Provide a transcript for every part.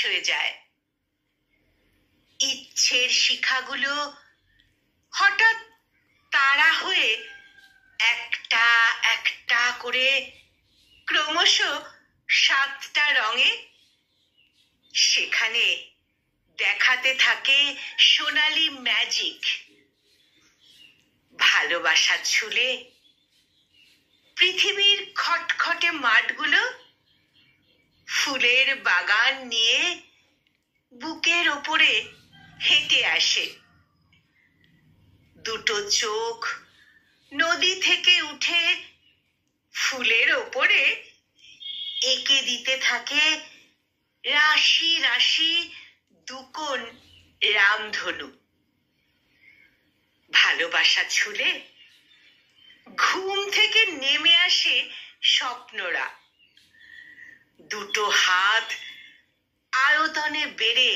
হয়ে যায়। ইচ্ছের শিখাগুলো হঠাৎ তাড়া হয়ে একটা একটা করে ক্রমশ 7টা রঙে সেখানে দেখাতে থাকে সোনালি ম্যাজিক। ভালোবাসা ছুলে পৃথিবীর খটখটে মাঠগুলো ফুলের বাগান নিয়ে বুকের ওপরে হেঁটে আসে। দুটো চোখ নদী থেকে উঠে ফুলের ওপরে এঁকে দিতে থাকে রাশি রাশি দুকোণ রামধনু। ভালোবাসা ছুলে ঘুম থেকে নেমে আসে স্বপ্নরা। দুটো হাত আয়তনে বেড়ে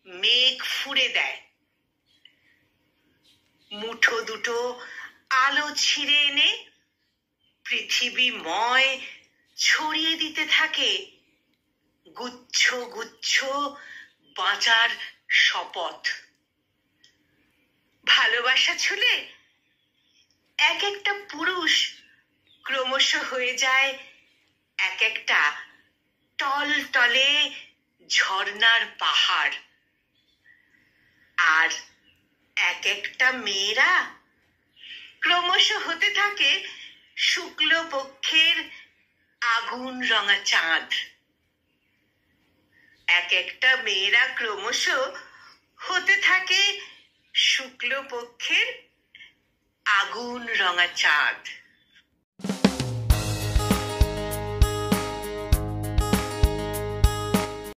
মেঘ ফুঁড়ে দেয়। মুঠো দুটো আলো ছিঁড়ে এনে পৃথিবীময় ছড়িয়ে দিতে থাকে গুচ্ছ গুচ্ছ বাঁচার শপথ। ভালোবাসা ছুলে এক একটা পুরুষ ক্রমশ হয়ে যায় এক একটা টলটলে ঝর্ণার পাহাড়। আর এক একটা মেয়েরা ক্রমশ হতে থাকে শুক্লপক্ষের আগুন রঙা চাঁদ। এক একটা মেয়েরা ক্রমশ হতে থাকে শুক্লপক্ষের আগুন রঙা চাঁদ।